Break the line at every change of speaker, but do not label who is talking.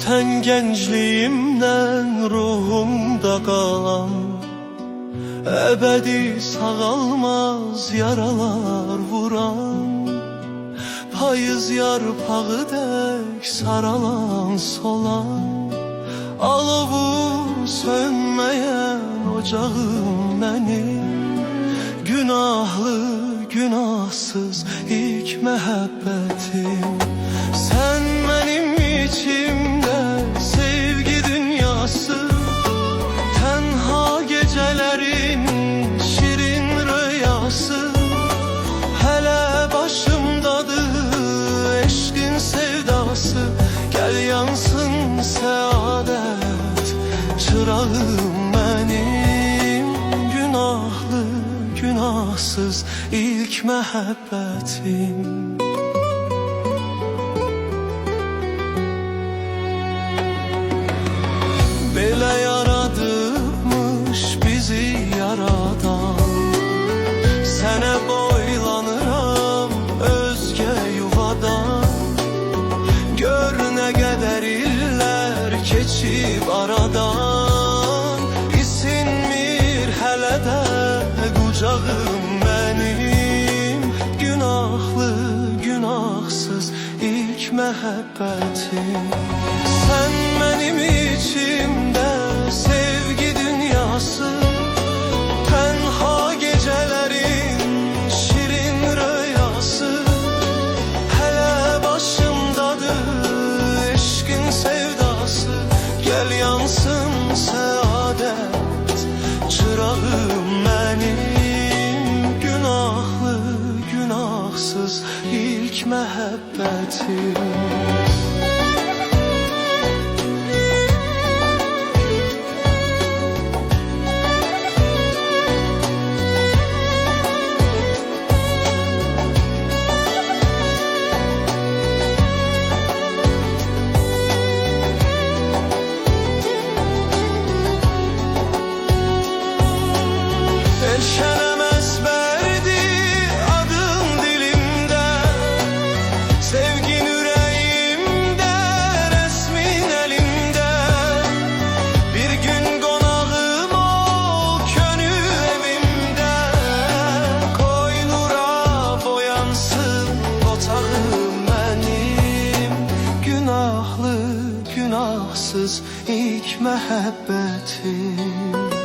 Öten gençliğimden ruhumda kalan, ebedi sağalmaz yaralar vuran, payız yarpağı dek saralan solan, alovu sönmeyen ocağım benim. Günahlı günahsız ilk muhabbetim, sen benim içimde sevgi dünyası, tenha gecelerin şirin rüyası. Hele başımdadır eşkin sevdası, gel yansın saadet çırağım benim. Günahlı günahsız ilk muhabbetim. Belə yaradırmış bizi yaradan, sənə boylanıram özgə yuvadan. Gör nə qədər illər keçib aradan, isinmir hələ də qucağım mənim. Günahlı günahsız ilk məhəbbətim, sən mənim içimdə sevgi dünyası, tenha gecelerin şirin rüyası. Hele başımdadır eşkin sevdası, gel yansın saadet çırağım benim. Günahlı günahsız ilk məhəbbətim. Eşenemez verdi adın dilimde, sevgin yüreğimde, resmin elimde. Bir gün konağım ol könül evimde, koynura boyansın otağım benim. Günahlı günahsız ilk məhəbbətim.